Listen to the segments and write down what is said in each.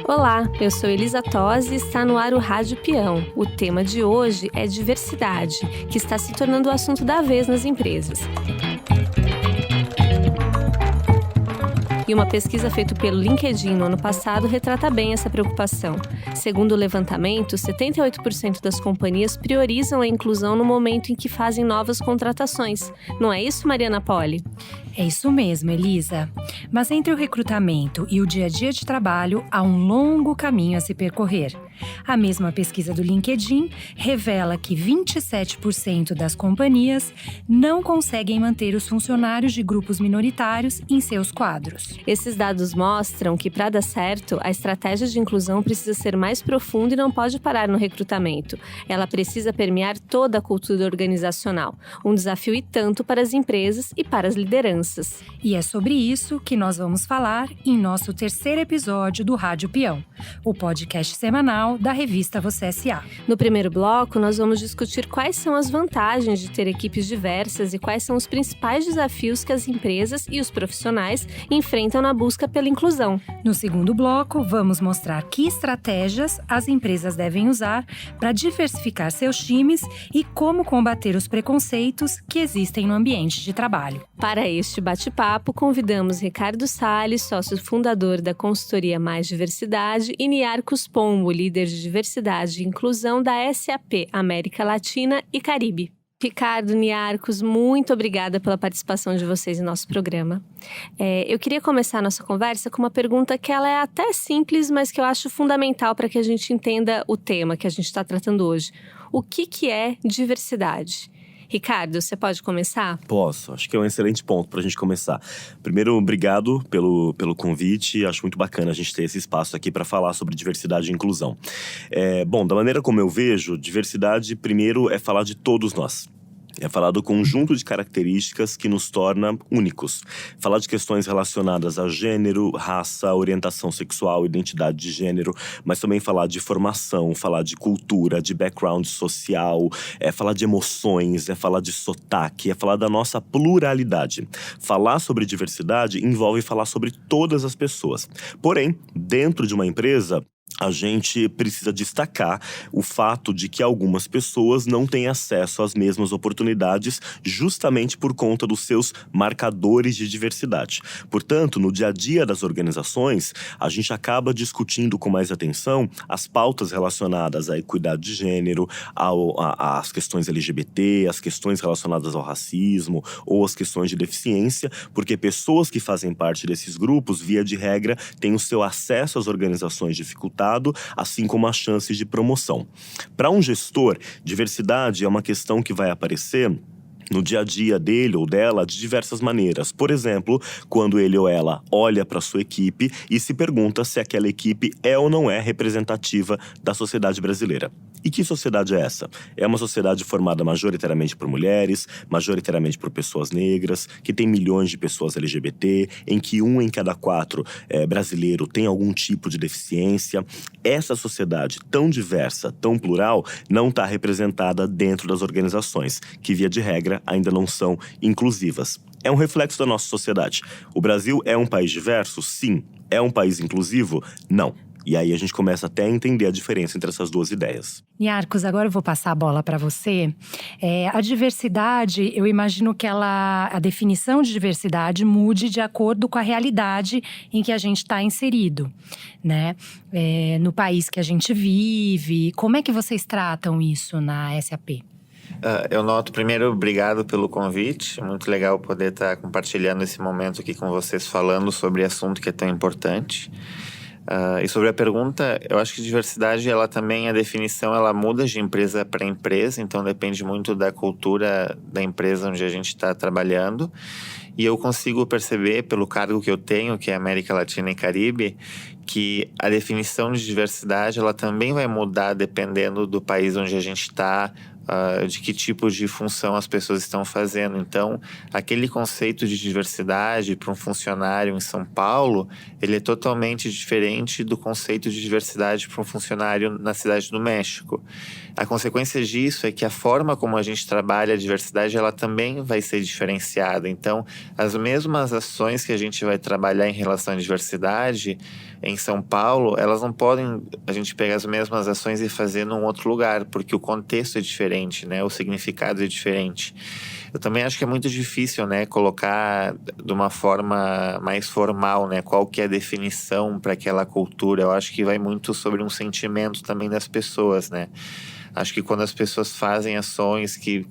Olá, eu sou Elisa Tosi e está no ar o Rádio Peão. O tema de hoje é diversidade, que está se tornando o assunto da vez nas empresas. E uma pesquisa feita pelo LinkedIn no ano passado retrata bem essa preocupação. Segundo o levantamento, 78% das companhias priorizam a inclusão no momento em que fazem novas contratações. Não é isso, Mariana Poli? É isso mesmo, Elisa. Mas entre o recrutamento e o dia a dia de trabalho, há um longo caminho a se percorrer. A mesma pesquisa do LinkedIn revela que 27% das companhias não conseguem manter os funcionários de grupos minoritários em seus quadros. Esses dados mostram que, para dar certo, a estratégia de inclusão precisa ser mais profunda e não pode parar no recrutamento. Ela precisa permear toda a cultura organizacional. Um desafio e tanto para as empresas e para as lideranças. E é sobre isso que nós vamos falar em nosso terceiro episódio do Rádio Peão, o podcast semanal da revista Você S.A. No primeiro bloco, nós vamos discutir quais são as vantagens de ter equipes diversas e quais são os principais desafios que as empresas e os profissionais enfrentam na busca pela inclusão. No segundo bloco, vamos mostrar que estratégias as empresas devem usar para diversificar seus times e como combater os preconceitos que existem no ambiente de trabalho. Para este bate-papo, convidamos Ricardo Salles, sócio fundador da consultoria Mais Diversidade, e Niarcos Pombo, líder de diversidade e inclusão da SAP América Latina e Caribe. Ricardo, Niarcos, muito obrigada pela participação de vocês em nosso programa. Eu queria começar a nossa conversa com uma pergunta que ela é até simples, mas que eu acho fundamental para que a gente entenda o tema que a gente está tratando hoje. O que é diversidade? Ricardo, você pode começar? Posso, acho que é um excelente ponto para a gente começar. Primeiro, obrigado pelo convite, acho muito bacana a gente ter esse espaço aqui para falar sobre diversidade e inclusão. Bom, da maneira como eu vejo, diversidade, primeiro, é falar de todos nós. É falar do conjunto de características que nos torna únicos. Falar de questões relacionadas a gênero, raça, orientação sexual, identidade de gênero, mas também falar de formação, falar de cultura, de background social, falar de emoções, falar de sotaque, falar da nossa pluralidade. Falar sobre diversidade envolve falar sobre todas as pessoas. Porém, dentro de uma empresa, a gente precisa destacar o fato de que algumas pessoas não têm acesso às mesmas oportunidades justamente por conta dos seus marcadores de diversidade. Portanto, no dia a dia das organizações, a gente acaba discutindo com mais atenção as pautas relacionadas à equidade de gênero, às questões LGBT, as questões relacionadas ao racismo ou as questões de deficiência, porque pessoas que fazem parte desses grupos, via de regra, têm o seu acesso às organizações dificultado, assim como as chances de promoção. Para um gestor, diversidade é uma questão que vai aparecer no dia a dia dele ou dela de diversas maneiras. Por exemplo, quando ele ou ela olha para sua equipe e se pergunta se aquela equipe é ou não é representativa da sociedade brasileira. E que sociedade é essa? É uma sociedade formada majoritariamente por mulheres, majoritariamente por pessoas negras, que tem milhões de pessoas LGBT, em que 1 em cada 4 brasileiro tem algum tipo de deficiência. Essa sociedade tão diversa, tão plural, não está representada dentro das organizações, que via de regra ainda não são inclusivas. É um reflexo da nossa sociedade. O Brasil é um país diverso? Sim. É um país inclusivo? Não. E aí a gente começa até a entender a diferença entre essas duas ideias. Niarcos, agora eu vou passar a bola para você. A diversidade, eu imagino que a definição de diversidade mude de acordo com a realidade em que a gente está inserido, né? No país que a gente vive. Como é que vocês tratam isso na SAP? Eu noto, primeiro, obrigado pelo convite. Muito legal poder estar compartilhando esse momento aqui com vocês, falando sobre assunto que é tão importante. E sobre a pergunta, eu acho que diversidade, ela também, a definição, ela muda de empresa para empresa, então depende muito da cultura da empresa onde a gente está trabalhando. E eu consigo perceber, pelo cargo que eu tenho, que é América Latina e Caribe, que a definição de diversidade, ela também vai mudar dependendo do país onde a gente está, de que tipo de função as pessoas estão fazendo. Então, aquele conceito de diversidade para um funcionário em São Paulo, ele é totalmente diferente do conceito de diversidade para um funcionário na cidade do México. A consequência disso é que a forma como a gente trabalha a diversidade, ela também vai ser diferenciada. Então, as mesmas ações que a gente vai trabalhar em relação à diversidade em São Paulo, elas não podem a gente pegar as mesmas ações e fazer num outro lugar, porque o contexto é diferente, né? O significado é diferente. Eu também acho que é muito difícil, né, colocar de uma forma mais formal, né, qual que é a definição para aquela cultura. Eu acho que vai muito sobre um sentimento também das pessoas, né? Acho que quando as pessoas fazem ações que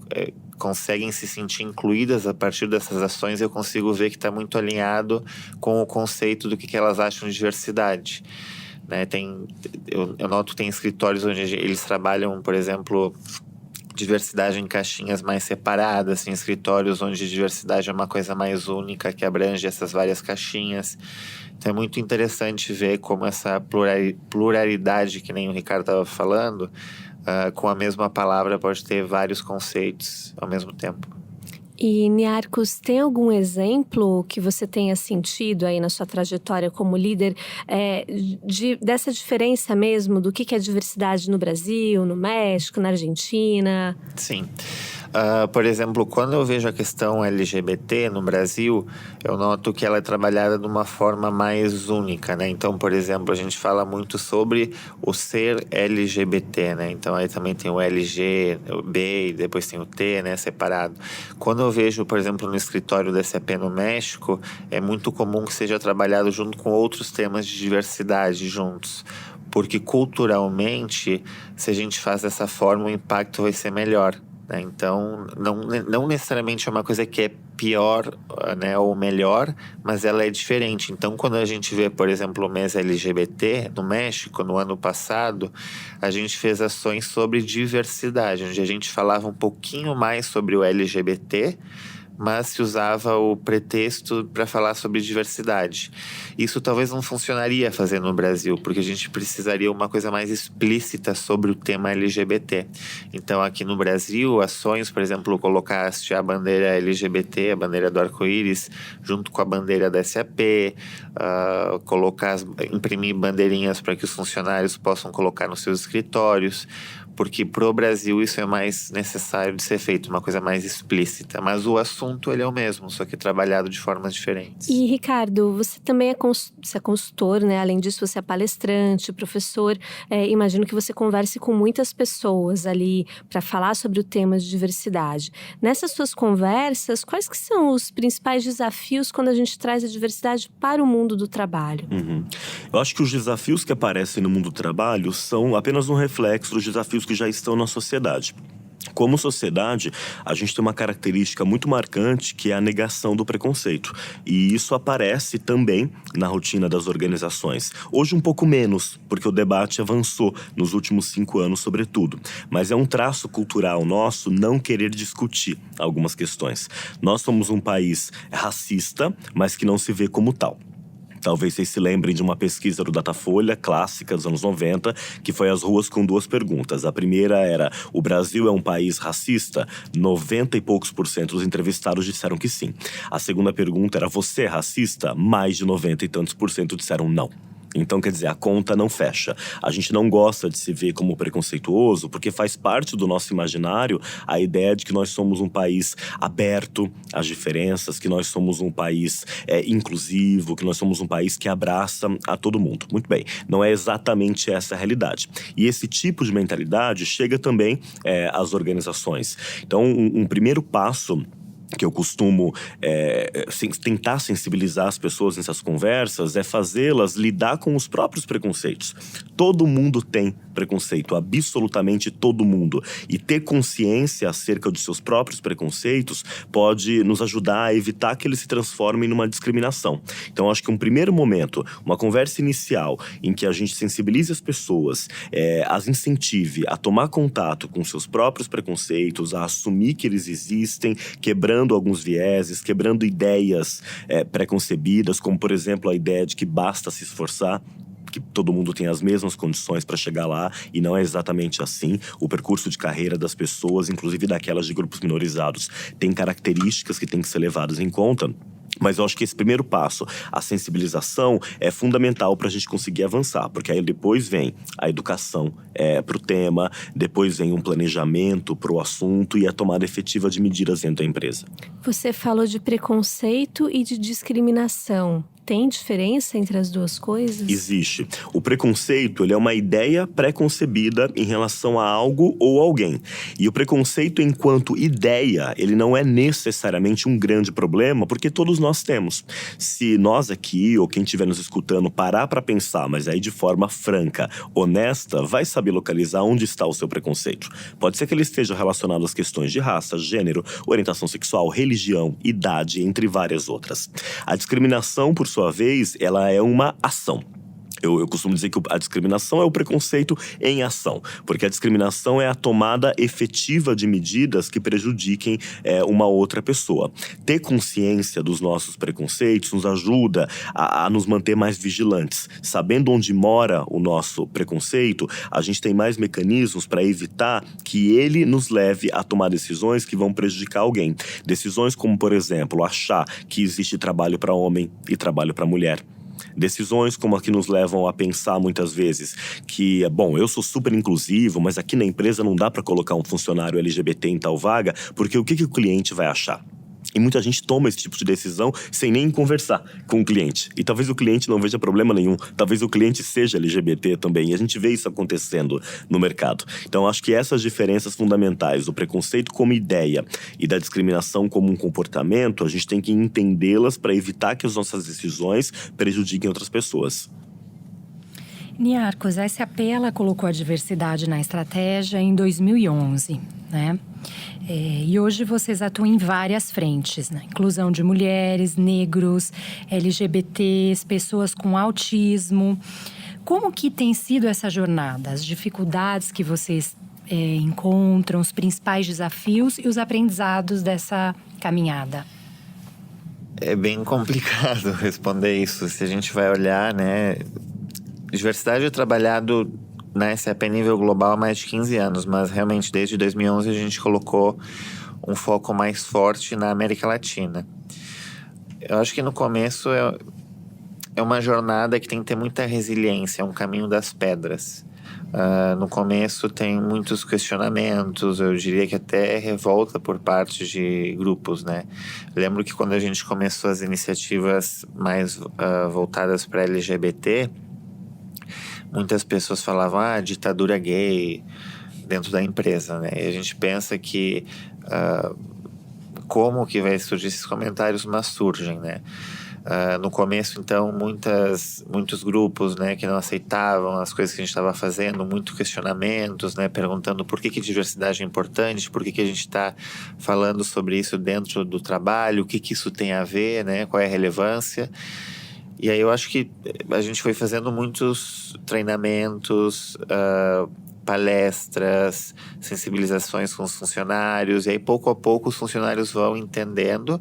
conseguem se sentir incluídas a partir dessas ações, eu consigo ver que está muito alinhado com o conceito do que elas acham de diversidade. Né? Eu noto que tem escritórios onde eles trabalham, por exemplo, diversidade em caixinhas mais separadas, em escritórios onde diversidade é uma coisa mais única, que abrange essas várias caixinhas. Então é muito interessante ver como essa pluralidade, que nem o Ricardo estava falando, com a mesma palavra pode ter vários conceitos ao mesmo tempo. E, Niarchos, tem algum exemplo que você tenha sentido aí na sua trajetória como líder dessa diferença mesmo do que é diversidade no Brasil, no México, na Argentina? Sim. Por exemplo, quando eu vejo a questão LGBT no Brasil, eu noto que ela é trabalhada de uma forma mais única, né? Então, por exemplo, a gente fala muito sobre o ser LGBT, né? Então, aí também tem o LG, o B, e depois tem o T, né? Separado. Quando eu vejo, por exemplo, no escritório da SAP no México, é muito comum que seja trabalhado junto com outros temas de diversidade juntos. Porque culturalmente, se a gente faz dessa forma, o impacto vai ser melhor. Então, não necessariamente é uma coisa que é pior, né, ou melhor, mas ela é diferente. Então, quando a gente vê, por exemplo, o mês LGBT no México, no ano passado, a gente fez ações sobre diversidade, onde a gente falava um pouquinho mais sobre o LGBT, mas se usava o pretexto para falar sobre diversidade. Isso talvez não funcionaria fazer no Brasil, porque a gente precisaria uma coisa mais explícita sobre o tema LGBT. Então, aqui no Brasil, ações, por exemplo, colocar a bandeira LGBT, a bandeira do arco-íris, junto com a bandeira da SAP, imprimir bandeirinhas para que os funcionários possam colocar nos seus escritórios, porque pro Brasil isso é mais necessário de ser feito, uma coisa mais explícita. Mas o assunto ele é o mesmo, só que trabalhado de formas diferentes. E, Ricardo, você também você é consultor, né? Além disso, você é palestrante, professor. Imagino que você converse com muitas pessoas ali para falar sobre o tema de diversidade. Nessas suas conversas, quais que são os principais desafios quando a gente traz a diversidade para o mundo do trabalho? Eu acho que os desafios que aparecem no mundo do trabalho são apenas um reflexo dos desafios que já estão na sociedade. Como sociedade, a gente tem uma característica muito marcante que é a negação do preconceito. E isso aparece também na rotina das organizações. Hoje um pouco menos, porque o debate avançou nos últimos 5 anos, sobretudo. Mas é um traço cultural nosso não querer discutir algumas questões. Nós somos um país racista, mas que não se vê como tal. Talvez vocês se lembrem de uma pesquisa do Datafolha, clássica dos anos 90, que foi às ruas com 2 perguntas. A primeira era: o Brasil é um país racista? 90 e poucos % dos entrevistados disseram que sim. A segunda pergunta era: você é racista? Mais de 90 e tantos % disseram não. Então, quer dizer, a conta não fecha. A gente não gosta de se ver como preconceituoso, porque faz parte do nosso imaginário a ideia de que nós somos um país aberto às diferenças, que nós somos um país inclusivo, que nós somos um país que abraça a todo mundo. Muito bem, não é exatamente essa a realidade. E esse tipo de mentalidade chega também às organizações. Então, um primeiro passo que eu costumo tentar sensibilizar as pessoas nessas conversas é fazê-las lidar com os próprios preconceitos. Todo mundo tem preconceito, absolutamente todo mundo. E ter consciência acerca dos seus próprios preconceitos pode nos ajudar a evitar que eles se transformem numa discriminação. Então, acho que um primeiro momento, uma conversa inicial em que a gente sensibilize as pessoas, as incentive a tomar contato com seus próprios preconceitos, a assumir que eles existem, quebrando alguns vieses, quebrando ideias preconcebidas, como, por exemplo, a ideia de que basta se esforçar. que todo mundo tem as mesmas condições para chegar lá, e não é exatamente assim. O percurso de carreira das pessoas, inclusive daquelas de grupos minorizados, tem características que têm que ser levadas em conta. Mas eu acho que esse primeiro passo, a sensibilização, é fundamental para a gente conseguir avançar. Porque aí depois vem a educação para o tema, depois vem um planejamento para o assunto e a tomada efetiva de medidas dentro da empresa. Você falou de preconceito e de discriminação. Tem diferença entre as duas coisas? Existe. O preconceito, ele é uma ideia pré-concebida em relação a algo ou alguém. E o preconceito enquanto ideia, ele não é necessariamente um grande problema, porque todos nós temos. Se nós aqui, ou quem estiver nos escutando, parar para pensar, mas aí de forma franca, honesta, vai saber localizar onde está o seu preconceito. Pode ser que ele esteja relacionado às questões de raça, gênero, orientação sexual, religião, idade, entre várias outras. A discriminação, por sua vez, ela é uma ação. Eu costumo dizer que a discriminação é o preconceito em ação, porque a discriminação é a tomada efetiva de medidas que prejudiquem uma outra pessoa. Ter consciência dos nossos preconceitos nos ajuda a nos manter mais vigilantes. Sabendo onde mora o nosso preconceito, a gente tem mais mecanismos para evitar que ele nos leve a tomar decisões que vão prejudicar alguém. Decisões como, por exemplo, achar que existe trabalho para homem e trabalho para mulher. Decisões como a que nos levam a pensar muitas vezes que, bom, eu sou super inclusivo, mas aqui na empresa não dá para colocar um funcionário LGBT em tal vaga, porque o que o cliente vai achar? E muita gente toma esse tipo de decisão sem nem conversar com o cliente. E talvez o cliente não veja problema nenhum. Talvez o cliente seja LGBT também. E a gente vê isso acontecendo no mercado. Então, acho que essas diferenças fundamentais do preconceito como ideia e da discriminação como um comportamento, a gente tem que entendê-las para evitar que as nossas decisões prejudiquem outras pessoas. Niarchos, a SAP ela colocou a diversidade na estratégia em 2011, né? E hoje vocês atuam em várias frentes, né? Inclusão de mulheres, negros, LGBTs, pessoas com autismo. Como que tem sido essa jornada? As dificuldades que vocês encontram, os principais desafios e os aprendizados dessa caminhada? É bem complicado responder isso. Se a gente vai olhar, né? Diversidade é trabalhado na SAP a nível global há mais de 15 anos, mas realmente desde 2011 a gente colocou um foco mais forte na América Latina. Eu acho que no começo é uma jornada que tem que ter muita resiliência, é um caminho das pedras. No começo tem muitos questionamentos, eu diria que até revolta por parte de grupos, né? Lembro que quando a gente começou as iniciativas mais voltadas para LGBT, muitas pessoas falavam, ditadura gay dentro da empresa, né? E a gente pensa que como que vai surgir esses comentários, mas surgem, né? No começo, então, muitos grupos, né, que não aceitavam as coisas que a gente estava fazendo, muitos questionamentos, né, perguntando por que diversidade é importante, por que a gente está falando sobre isso dentro do trabalho, o que isso tem a ver, né, qual é a relevância. E aí eu acho que a gente foi fazendo muitos treinamentos, palestras, sensibilizações com os funcionários, e aí pouco a pouco os funcionários vão entendendo,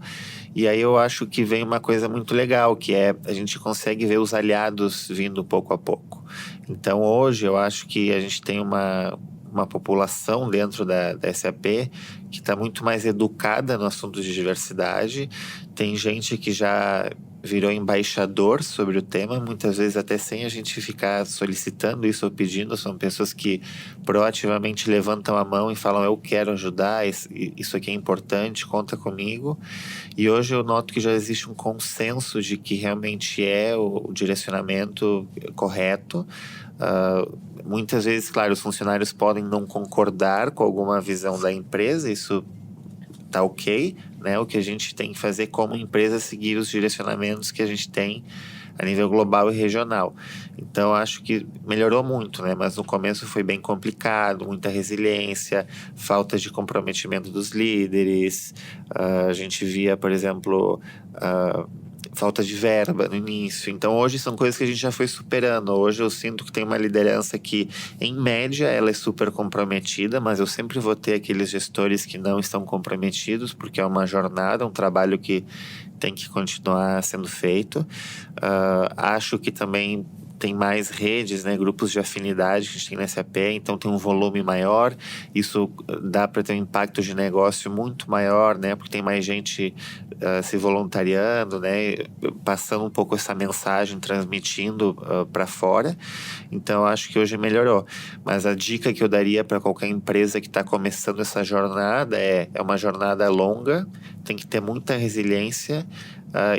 e aí eu acho que vem uma coisa muito legal, que é a gente consegue ver os aliados vindo pouco a pouco. Então hoje eu acho que a gente tem uma população dentro da SAP que está muito mais educada no assunto de diversidade, tem gente que já virou embaixador sobre o tema, muitas vezes até sem a gente ficar solicitando isso ou pedindo, são pessoas que proativamente levantam a mão e falam, eu quero ajudar, isso aqui é importante, conta comigo. E hoje eu noto que já existe um consenso de que realmente é o direcionamento correto. Muitas vezes, claro, os funcionários podem não concordar com alguma visão da empresa, isso tá ok, né? O que a gente tem que fazer como empresa é seguir os direcionamentos que a gente tem a nível global e regional. Então, acho que melhorou muito, né? Mas no começo foi bem complicado, muita resiliência, falta de comprometimento dos líderes. A gente via, por exemplo, falta de verba no início. Então, hoje são coisas que a gente já foi superando. Hoje eu sinto que tem uma liderança que, em média, ela é super comprometida, mas eu sempre vou ter aqueles gestores que não estão comprometidos, porque é uma jornada, um trabalho que tem que continuar sendo feito. Acho que também tem mais redes, né, grupos de afinidade que a gente tem na SAP, então tem um volume maior, isso dá para ter um impacto de negócio muito maior, né, porque tem mais gente se voluntariando, né, passando um pouco essa mensagem, transmitindo para fora. Então, acho que hoje melhorou. Mas a dica que eu daria para qualquer empresa que está começando essa jornada é uma jornada longa, tem que ter muita resiliência,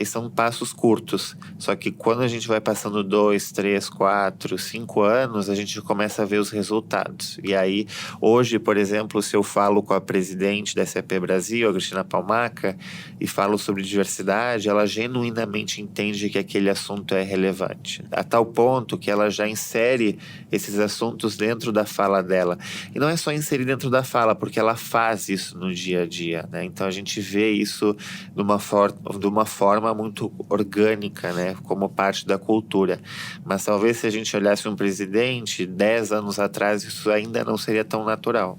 e são passos curtos. Só que quando a gente vai passando 2, 3, 4, 5 anos, a gente começa a ver os resultados. E aí, hoje, por exemplo, se eu falo com a presidente da SAP Brasil, a Cristina Palmaca, e falo sobre diversidade, ela genuinamente entende que aquele assunto é relevante. A tal ponto que ela já insere esses assuntos dentro da fala dela. E não é só inserir dentro da fala, porque ela faz isso no dia a dia, né? Então, a gente vê isso de uma forma muito orgânica, né, como parte da cultura. Mas talvez se a gente olhasse um presidente 10 anos atrás, isso ainda não seria tão natural.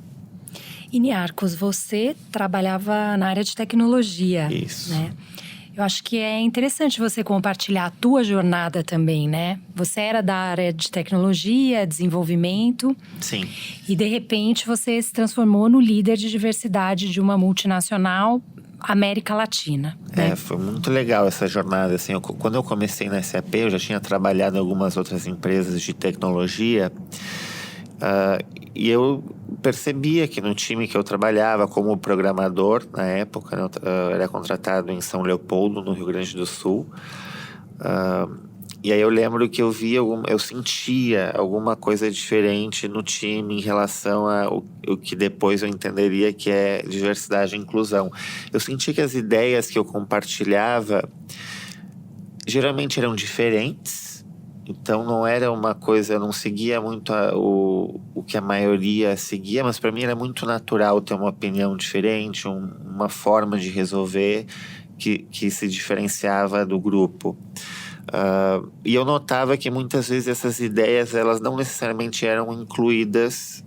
E Niarchos, você trabalhava na área de tecnologia. Isso. Né? Eu acho que é interessante você compartilhar a tua jornada também, né? Você era da área de tecnologia, desenvolvimento. Sim. E de repente você se transformou no líder de diversidade de uma multinacional América Latina. Né? Foi muito legal essa jornada. Assim, quando eu comecei na SAP, eu já tinha trabalhado em algumas outras empresas de tecnologia. E eu percebia que no time que eu trabalhava como programador, na época, né, eu era contratado em São Leopoldo, no Rio Grande do Sul. E aí eu lembro que eu sentia alguma coisa diferente no time em relação ao que depois eu entenderia que é diversidade e inclusão. Eu sentia que as ideias que eu compartilhava geralmente eram diferentes, então não era uma coisa, eu não seguia muito o que a maioria seguia, mas para mim era muito natural ter uma opinião diferente, uma forma de resolver que se diferenciava do grupo. E eu notava que muitas vezes essas ideias elas não necessariamente eram incluídas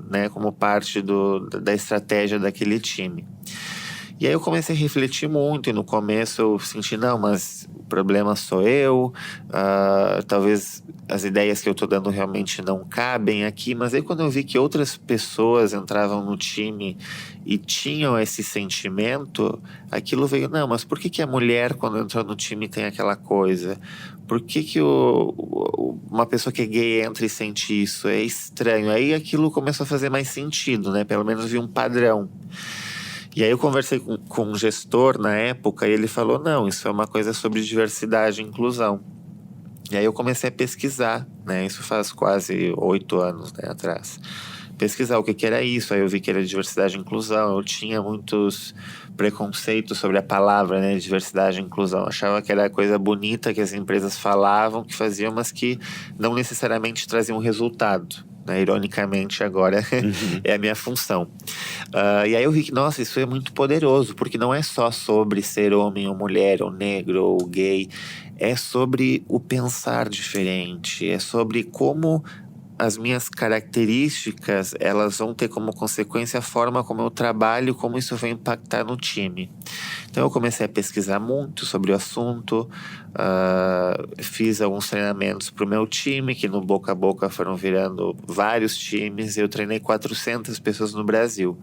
né, como parte da estratégia daquele time. E aí eu comecei a refletir muito, e no começo eu senti, não, mas o problema sou eu, talvez as ideias que eu estou dando realmente não cabem aqui, mas aí quando eu vi que outras pessoas entravam no time e tinham esse sentimento, aquilo veio, não, mas por que a mulher quando entra no time tem aquela coisa? Por que uma pessoa que é gay entra e sente isso? É estranho. Aí aquilo começou a fazer mais sentido, né? Pelo menos vi um padrão. E aí eu conversei com um gestor na época e ele falou, não, isso é uma coisa sobre diversidade e inclusão. E aí eu comecei a pesquisar, né? Isso faz quase 8 anos, né, atrás. Pesquisar o que era isso, aí eu vi que era diversidade e inclusão. Eu tinha muitos preconceitos sobre a palavra, né, diversidade e inclusão. Eu achava que era coisa bonita que as empresas falavam, que faziam, mas que não necessariamente traziam resultado. Ironicamente, agora é a minha função. E aí eu vi que, nossa, isso é muito poderoso, porque não é só sobre ser homem ou mulher, ou negro ou gay. É sobre o pensar diferente, é sobre como as minhas características, elas vão ter como consequência a forma como eu trabalho, como isso vai impactar no time. Então eu comecei a pesquisar muito sobre o assunto, fiz alguns treinamentos para o meu time, que no boca a boca foram virando vários times, e eu treinei 400 pessoas no Brasil,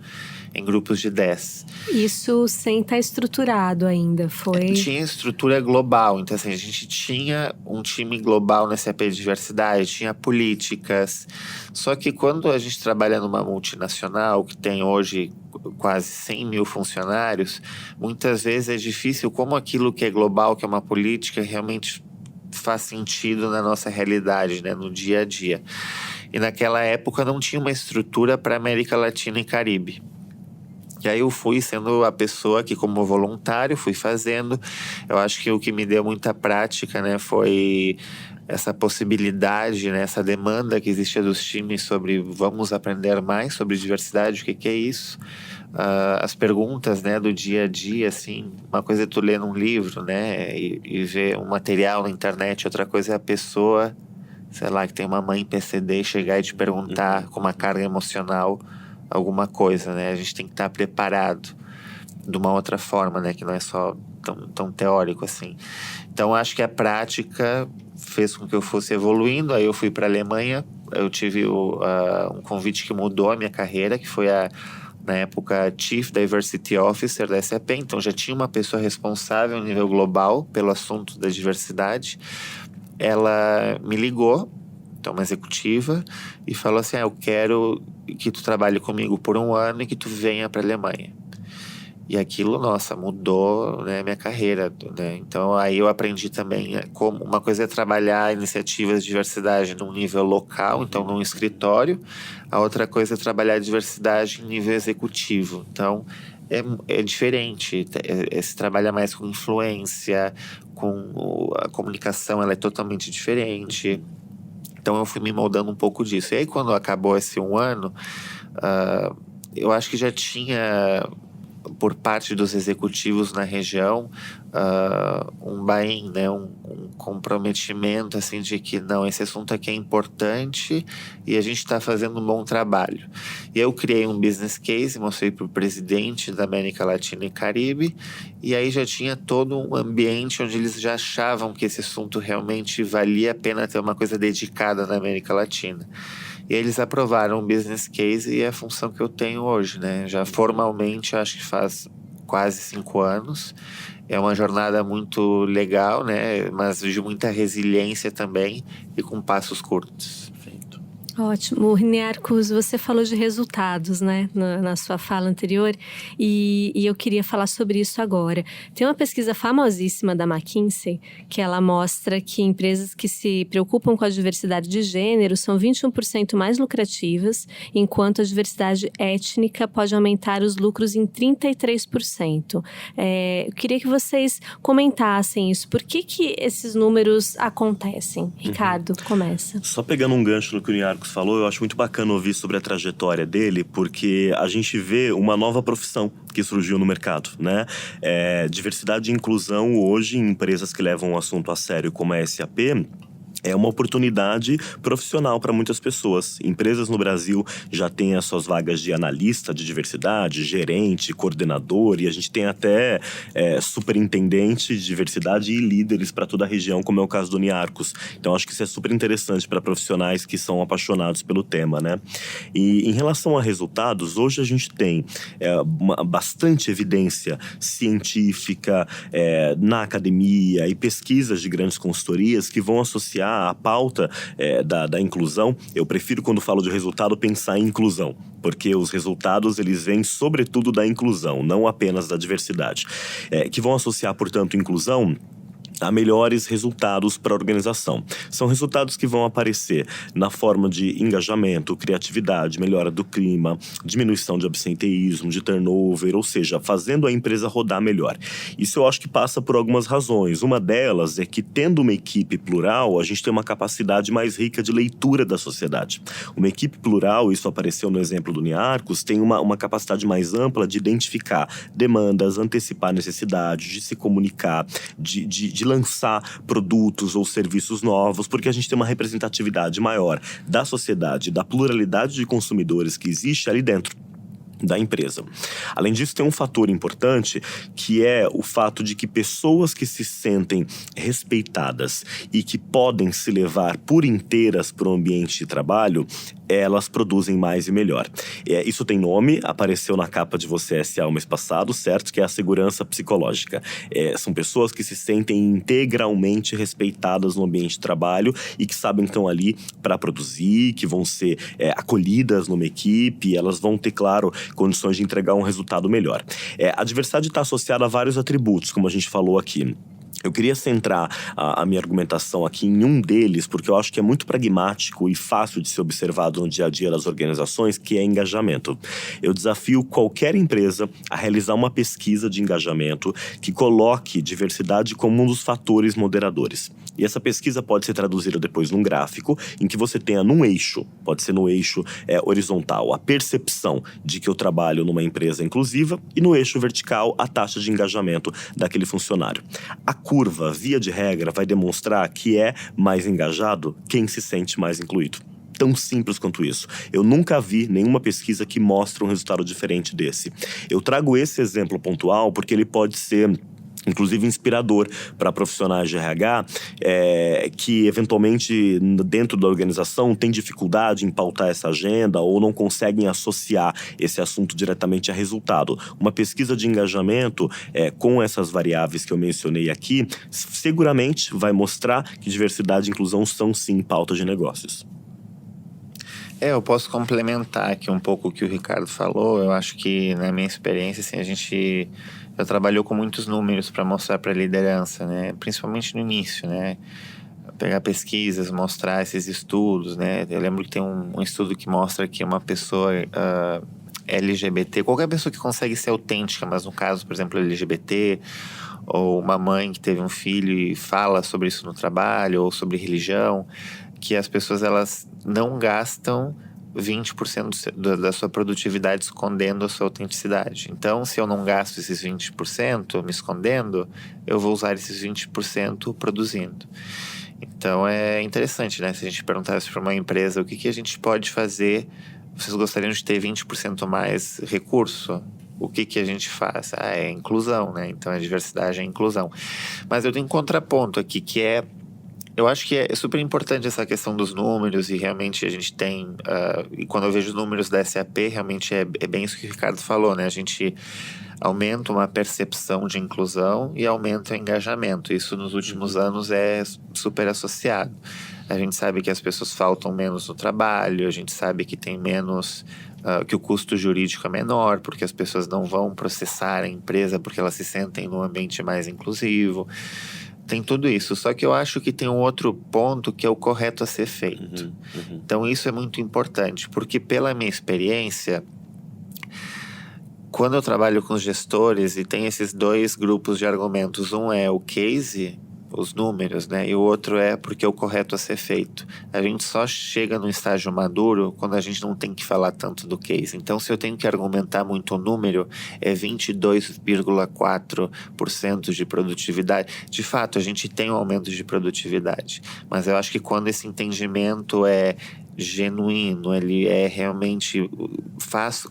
em grupos de 10. Isso sem estar estruturado ainda, foi? Tinha estrutura global, então assim, a gente tinha um time global na SAP de diversidade, tinha políticas, só que quando a gente trabalha numa multinacional, que tem hoje quase 100 mil funcionários, muitas vezes é difícil como aquilo que é global, que é uma política, realmente faz sentido na nossa realidade, né, no dia a dia. E naquela época não tinha uma estrutura para América Latina e Caribe. E aí eu fui sendo a pessoa que, como voluntário, fui fazendo. Eu acho que o que me deu muita prática, né, foi essa possibilidade, né, essa demanda que existia dos times sobre vamos aprender mais sobre diversidade, o que é isso? As perguntas, né, do dia a dia, assim, uma coisa é tu ler num livro, né, e ver um material na internet, outra coisa é a pessoa, sei lá, que tem uma mãe PCD chegar e te perguntar com uma carga emocional alguma coisa, né? A gente tem que estar preparado de uma outra forma, né? Que não é só tão teórico assim. Então, acho que a prática fez com que eu fosse evoluindo. Aí eu fui para a Alemanha, eu tive um convite que mudou a minha carreira, que foi na época, Chief Diversity Officer da SAP. Então, já tinha uma pessoa responsável a nível global pelo assunto da diversidade. Ela me ligou, então uma executiva, e falou assim, eu quero que tu trabalhe comigo por 1 ano e que tu venha para a Alemanha. E aquilo, nossa, mudou, né, minha carreira, né? Então, aí eu aprendi também como uma coisa é trabalhar iniciativas de diversidade num nível local, então num escritório. A outra coisa é trabalhar diversidade em nível executivo. Então, é diferente. Se trabalha mais com influência, a comunicação, ela é totalmente diferente. Então, eu fui me moldando um pouco disso. E aí, quando acabou esse 1 ano, eu acho que já tinha, por parte dos executivos na região, um buy-in, né? um comprometimento assim, de que não, esse assunto aqui é importante e a gente está fazendo um bom trabalho. E eu criei um business case, mostrei para o presidente da América Latina e Caribe, e aí já tinha todo um ambiente onde eles já achavam que esse assunto realmente valia a pena ter uma coisa dedicada na América Latina. E eles aprovaram o business case e é a função que eu tenho hoje, né? Já formalmente, acho que faz quase 5 anos. É uma jornada muito legal, né? Mas de muita resiliência também e com passos curtos. Perfeito. Ótimo. Niarchos, você falou de resultados, né, na sua fala anterior, e eu queria falar sobre isso agora. Tem uma pesquisa famosíssima da McKinsey, que ela mostra que empresas que se preocupam com a diversidade de gênero são 21% mais lucrativas, enquanto a diversidade étnica pode aumentar os lucros em 33%. Eu queria que vocês comentassem isso. Por que esses números acontecem? Ricardo, começa. Só pegando um gancho no que o Niarchos falou, eu acho muito bacana ouvir sobre a trajetória dele, porque a gente vê uma nova profissão que surgiu no mercado, né? Diversidade e inclusão hoje em empresas que levam o assunto a sério, como a SAP, é uma oportunidade profissional para muitas pessoas. Empresas no Brasil já têm as suas vagas de analista de diversidade, gerente, coordenador, e a gente tem até superintendente de diversidade e líderes para toda a região, como é o caso do Niarchos. Então, acho que isso é super interessante para profissionais que são apaixonados pelo tema, né? E em relação a resultados, hoje a gente tem bastante evidência científica na academia e pesquisas de grandes consultorias que vão associar a pauta da inclusão. Eu prefiro, quando falo de resultado, pensar em inclusão, porque os resultados eles vêm sobretudo da inclusão, não apenas da diversidade, que vão associar, portanto, inclusão a melhores resultados para a organização. São resultados que vão aparecer na forma de engajamento, criatividade, melhora do clima, diminuição de absenteísmo, de turnover, ou seja, fazendo a empresa rodar melhor. Isso eu acho que passa por algumas razões. Uma delas é que, tendo uma equipe plural, a gente tem uma capacidade mais rica de leitura da sociedade. Uma equipe plural, isso apareceu no exemplo do Niarchos, tem uma capacidade mais ampla de identificar demandas, antecipar necessidades, de se comunicar, de lançar produtos ou serviços novos, porque a gente tem uma representatividade maior da sociedade, da pluralidade de consumidores que existe ali dentro da empresa. Além disso, tem um fator importante, que é o fato de que pessoas que se sentem respeitadas e que podem se levar por inteiras para o ambiente de trabalho, elas produzem mais e melhor. Isso tem nome, apareceu na capa de Você S.A. o mês passado, certo? Que é a segurança psicológica. São pessoas que se sentem integralmente respeitadas no ambiente de trabalho e que sabem que estão ali para produzir, que vão ser acolhidas numa equipe, elas vão ter, claro, condições de entregar um resultado melhor. A diversidade está associada a vários atributos, como a gente falou aqui. Eu queria centrar a minha argumentação aqui em um deles, porque eu acho que é muito pragmático e fácil de ser observado no dia a dia das organizações, que é engajamento. Eu desafio qualquer empresa a realizar uma pesquisa de engajamento que coloque diversidade como um dos fatores moderadores. E essa pesquisa pode ser traduzida depois num gráfico em que você tenha num eixo, pode ser no eixo horizontal, a percepção de que eu trabalho numa empresa inclusiva, e no eixo vertical, a taxa de engajamento daquele funcionário. A curva, via de regra, vai demonstrar que é mais engajado quem se sente mais incluído. Tão simples quanto isso. Eu nunca vi nenhuma pesquisa que mostre um resultado diferente desse. Eu trago esse exemplo pontual porque ele pode ser inclusive inspirador para profissionais de RH que eventualmente dentro da organização tem dificuldade em pautar essa agenda ou não conseguem associar esse assunto diretamente a resultado. Uma pesquisa de engajamento com essas variáveis que eu mencionei aqui, seguramente vai mostrar que diversidade e inclusão são sim pautas de negócios. Eu posso complementar aqui um pouco o que o Ricardo falou. Eu acho que, na minha experiência, assim, a gente já trabalhou com muitos números para mostrar para a liderança, né? Principalmente no início, né? Pegar pesquisas, mostrar esses estudos, né? Eu lembro que tem um estudo que mostra que uma pessoa LGBT, qualquer pessoa que consegue ser autêntica, mas no caso, por exemplo, LGBT, ou uma mãe que teve um filho e fala sobre isso no trabalho, ou sobre religião, que as pessoas elas não gastam 20% da sua produtividade escondendo a sua autenticidade. Então, se eu não gasto esses 20% me escondendo, eu vou usar esses 20% produzindo. Então, é interessante, né? Se a gente perguntasse para uma empresa o que a gente pode fazer, vocês gostariam de ter 20% mais recurso? O que a gente faz? É inclusão, né? Então, a diversidade é inclusão. Mas eu tenho um contraponto aqui, que é eu acho que é super importante essa questão dos números e realmente a gente tem... e quando eu vejo os números da SAP, realmente é bem isso que o Ricardo falou, né? A gente aumenta uma percepção de inclusão e aumenta o engajamento. Isso nos últimos anos é super associado. A gente sabe que as pessoas faltam menos no trabalho, a gente sabe que tem menos... que o custo jurídico é menor, porque as pessoas não vão processar a empresa porque elas se sentem num ambiente mais inclusivo. Tem tudo isso, só que eu acho que tem um outro ponto que é o correto a ser feito. Então isso é muito importante, porque pela minha experiência, quando eu trabalho com os gestores e tem esses dois grupos de argumentos, um é o case, os números, né? E o outro é porque é o correto a ser feito. A gente só chega no estágio maduro quando a gente não tem que falar tanto do case. Então, se eu tenho que argumentar muito o número, é 22,4% de produtividade. De fato, a gente tem um aumento de produtividade. Mas eu acho que quando esse entendimento é genuíno, ele é realmente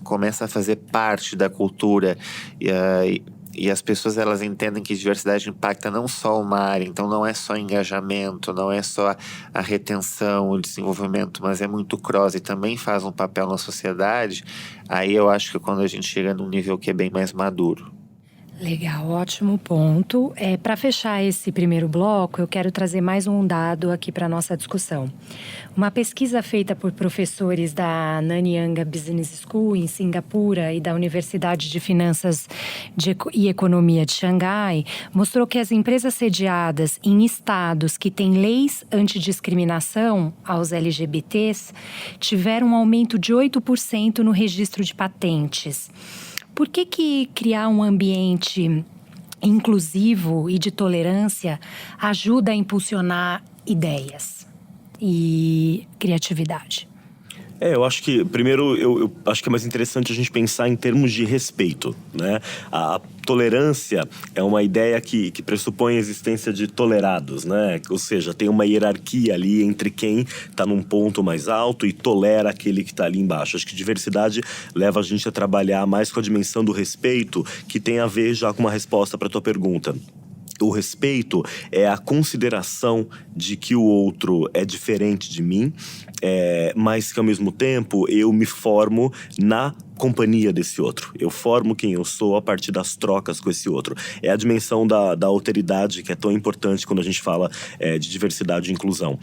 começa a fazer parte da cultura e as pessoas elas entendem que diversidade impacta não só uma área, então não é só engajamento, não é só a retenção, o desenvolvimento, mas é muito cross e também faz um papel na sociedade. Aí eu acho que quando a gente chega num nível que é bem mais maduro. Legal, ótimo ponto. Para fechar esse primeiro bloco, eu quero trazer mais um dado aqui para a nossa discussão. Uma pesquisa feita por professores da Nanyang Business School, em Singapura, e da Universidade de Finanças e Economia de Xangai, mostrou que as empresas sediadas em estados que têm leis antidiscriminação aos LGBTs tiveram um aumento de 8% no registro de patentes. Por que criar um ambiente inclusivo e de tolerância ajuda a impulsionar ideias e criatividade? Eu acho que, primeiro, eu acho que é mais interessante a gente pensar em termos de respeito, né? A tolerância é uma ideia que pressupõe a existência de tolerados, né? Ou seja, tem uma hierarquia ali entre quem está num ponto mais alto e tolera aquele que está ali embaixo. Acho que diversidade leva a gente a trabalhar mais com a dimensão do respeito, que tem a ver já com uma resposta para a tua pergunta. O respeito é a consideração de que o outro é diferente de mim, mas que ao mesmo tempo eu me formo na companhia desse outro. Eu formo quem eu sou a partir das trocas com esse outro. É a dimensão da alteridade que é tão importante quando a gente fala de diversidade e inclusão.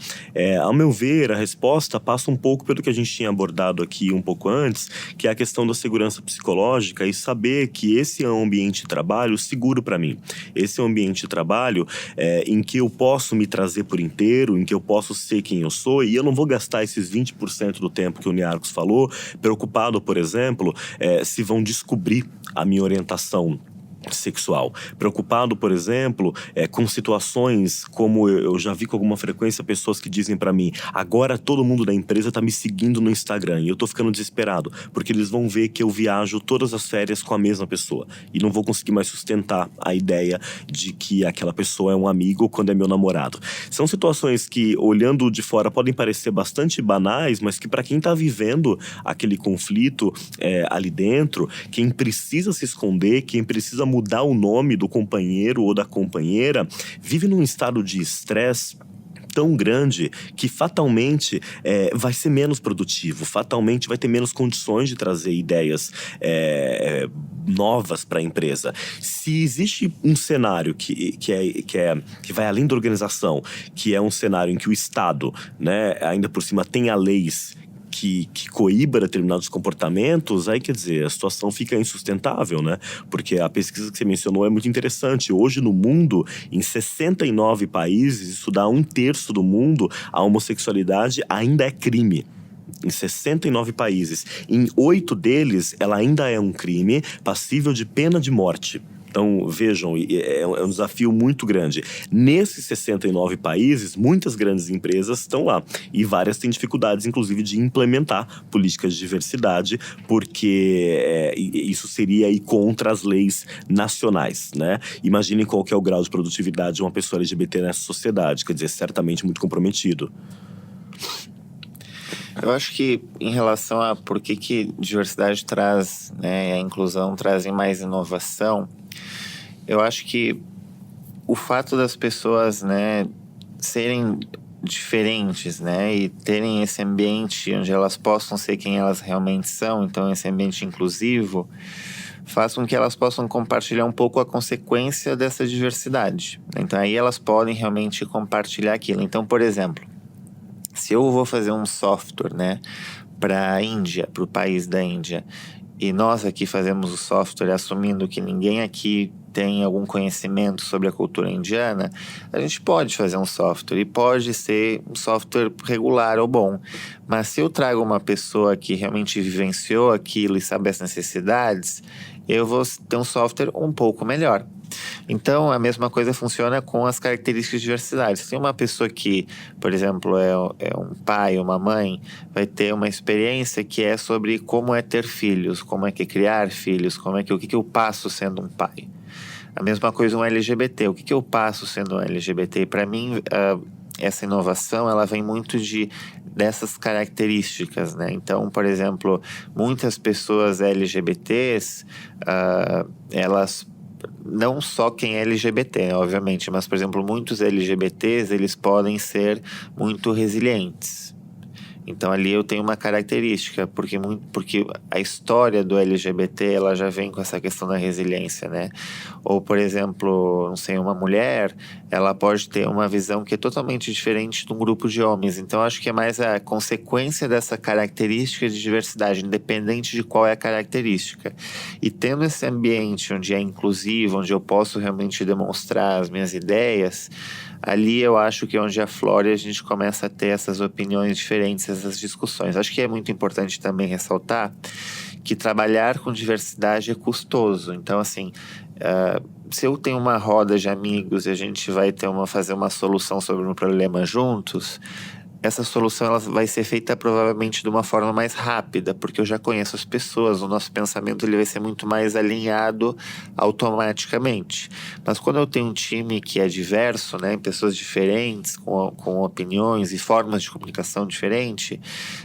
Ao meu ver, a resposta passa um pouco pelo que a gente tinha abordado aqui um pouco antes, que é a questão da segurança psicológica e saber que esse é um ambiente de trabalho seguro para mim. Esse é um ambiente de trabalho em que eu posso me trazer por inteiro, em que eu posso ser quem eu sou e eu não vou gastar esses 20% do tempo que o Niarchos falou, preocupado, por exemplo, se vão descobrir a minha orientação sexual. Preocupado, por exemplo, com situações como eu já vi com alguma frequência pessoas que dizem pra mim: agora todo mundo da empresa tá me seguindo no Instagram e eu tô ficando desesperado, porque eles vão ver que eu viajo todas as férias com a mesma pessoa e não vou conseguir mais sustentar a ideia de que aquela pessoa é um amigo quando é meu namorado. São situações que, olhando de fora, podem parecer bastante banais, mas que para quem tá vivendo aquele conflito ali dentro, quem precisa se esconder, quem precisa mudar o nome do companheiro ou da companheira, vive num estado de estresse tão grande que fatalmente vai ser menos produtivo, fatalmente vai ter menos condições de trazer ideias novas para a empresa. Se existe um cenário que vai além da organização, que é um cenário em que o Estado, né, ainda por cima tenha leis que coíba determinados comportamentos, aí quer dizer, a situação fica insustentável, né? Porque a pesquisa que você mencionou é muito interessante. Hoje no mundo, em 69 países, isso dá 1/3 do mundo, a homossexualidade ainda é crime. Em 69 países. Em 8 deles, ela ainda é um crime passível de pena de morte. Então, vejam, é um desafio muito grande. Nesses 69 países, muitas grandes empresas estão lá. E várias têm dificuldades, inclusive, de implementar políticas de diversidade, porque isso seria ir contra as leis nacionais, né? Imaginem qual que é o grau de produtividade de uma pessoa LGBT nessa sociedade. Quer dizer, certamente muito comprometido. Eu acho que em relação a por que diversidade traz, né, a inclusão trazem mais inovação, eu acho que o fato das pessoas, né, serem diferentes, né, e terem esse ambiente onde elas possam ser quem elas realmente são, então esse ambiente inclusivo, faz com que elas possam compartilhar um pouco a consequência dessa diversidade. Então aí elas podem realmente compartilhar aquilo. Então, por exemplo, se eu vou fazer um software, né, para a Índia, para o país da Índia, e nós aqui fazemos o software assumindo que ninguém aqui tem algum conhecimento sobre a cultura indiana, a gente pode fazer um software e pode ser um software regular ou bom. Mas se eu trago uma pessoa que realmente vivenciou aquilo e sabe as necessidades, eu vou ter um software um pouco melhor. Então, a mesma coisa funciona com as características de diversidade. Se tem uma pessoa que, por exemplo, é um pai ou uma mãe, vai ter uma experiência que é sobre como é ter filhos, como é que é criar filhos, o que eu passo sendo um pai. A mesma coisa um LGBT, o que eu passo sendo um LGBT. E para mim, essa inovação, ela vem muito dessas características, né? Então, por exemplo, muitas pessoas LGBTs, elas... Não só quem é LGBT, né, obviamente, mas, por exemplo, muitos LGBTs, eles podem ser muito resilientes. Então, ali eu tenho uma característica, porque a história do LGBT, ela já vem com essa questão da resiliência, né? Ou, por exemplo, não sei, uma mulher, ela pode ter uma visão que é totalmente diferente de um grupo de homens. Então, acho que é mais a consequência dessa característica de diversidade, independente de qual é a característica. E tendo esse ambiente onde é inclusivo, onde eu posso realmente demonstrar as minhas ideias, ali eu acho que é onde aflora e a gente começa a ter essas opiniões diferentes, essas discussões. Acho que é muito importante também ressaltar que trabalhar com diversidade é custoso. Então, assim, se eu tenho uma roda de amigos e a gente vai fazer uma solução sobre um problema juntos, essa solução ela vai ser feita provavelmente de uma forma mais rápida, porque eu já conheço as pessoas, o nosso pensamento ele vai ser muito mais alinhado automaticamente. Mas quando eu tenho um time que é diverso, né, pessoas diferentes, com opiniões e formas de comunicação diferentes,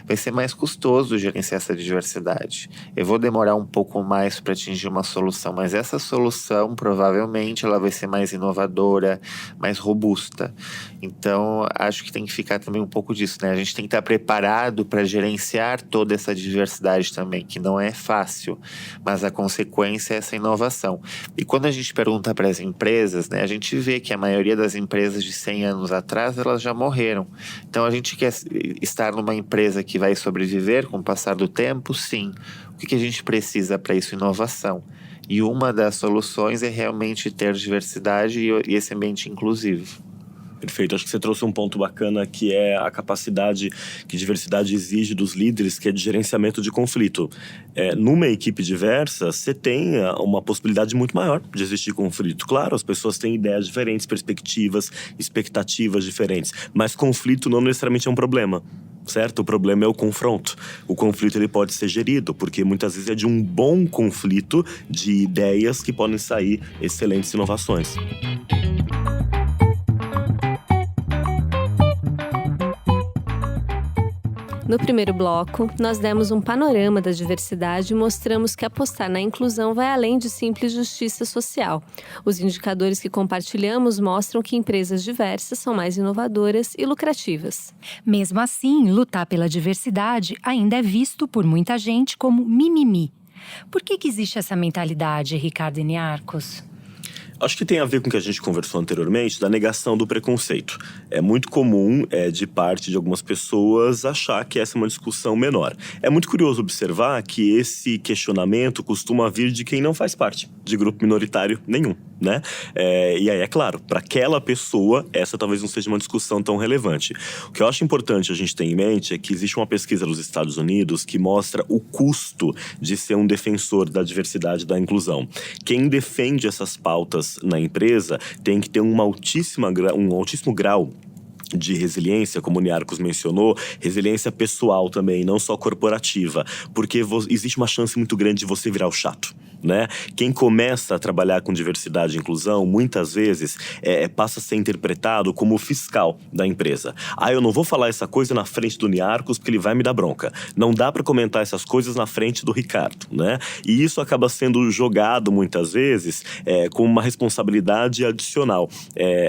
vai ser mais custoso gerenciar essa diversidade. Eu vou demorar um pouco mais para atingir uma solução, mas essa solução provavelmente ela vai ser mais inovadora, mais robusta. Então, acho que tem que ficar também um pouco disso, né? A gente tem que estar preparado para gerenciar toda essa diversidade também, que não é fácil, mas a consequência é essa inovação. E quando a gente pergunta para as empresas, né, a gente vê que a maioria das empresas de 100 anos atrás, elas já morreram. Então, a gente quer estar numa empresa que vai sobreviver com o passar do tempo? Sim. O que a gente precisa para isso? Inovação. E uma das soluções é realmente ter diversidade e esse ambiente inclusivo. Perfeito, acho que você trouxe um ponto bacana que é a capacidade que diversidade exige dos líderes, que é de gerenciamento de conflito. Numa equipe diversa, você tem uma possibilidade muito maior de existir conflito. Claro, as pessoas têm ideias diferentes, perspectivas, expectativas diferentes, mas conflito não necessariamente é um problema. Certo? O problema é o confronto. O conflito ele pode ser gerido, porque muitas vezes é de um bom conflito de ideias que podem sair excelentes inovações. No primeiro bloco, nós demos um panorama da diversidade e mostramos que apostar na inclusão vai além de simples justiça social. Os indicadores que compartilhamos mostram que empresas diversas são mais inovadoras e lucrativas. Mesmo assim, lutar pela diversidade ainda é visto por muita gente como mimimi. Por que existe essa mentalidade, Ricardo Eniarcos? Acho que tem a ver com o que a gente conversou anteriormente, da negação do preconceito. É muito comum, de parte de algumas pessoas, achar que essa é uma discussão menor. É muito curioso observar que esse questionamento costuma vir de quem não faz parte de grupo minoritário nenhum, né? E aí, é claro, para aquela pessoa, essa talvez não seja uma discussão tão relevante. O que eu acho importante a gente ter em mente é que existe uma pesquisa nos Estados Unidos que mostra o custo de ser um defensor da diversidade e da inclusão. Quem defende essas pautas na empresa tem que ter um altíssimo grau de resiliência, como o Niarcos mencionou, resiliência pessoal também, não só corporativa, porque existe uma chance muito grande de você virar o chato, né? Quem começa a trabalhar com diversidade e inclusão, muitas vezes, passa a ser interpretado como o fiscal da empresa. Eu não vou falar essa coisa na frente do Niarcos porque ele vai me dar bronca. Não dá para comentar essas coisas na frente do Ricardo, né? E isso acaba sendo jogado, muitas vezes, com uma responsabilidade adicional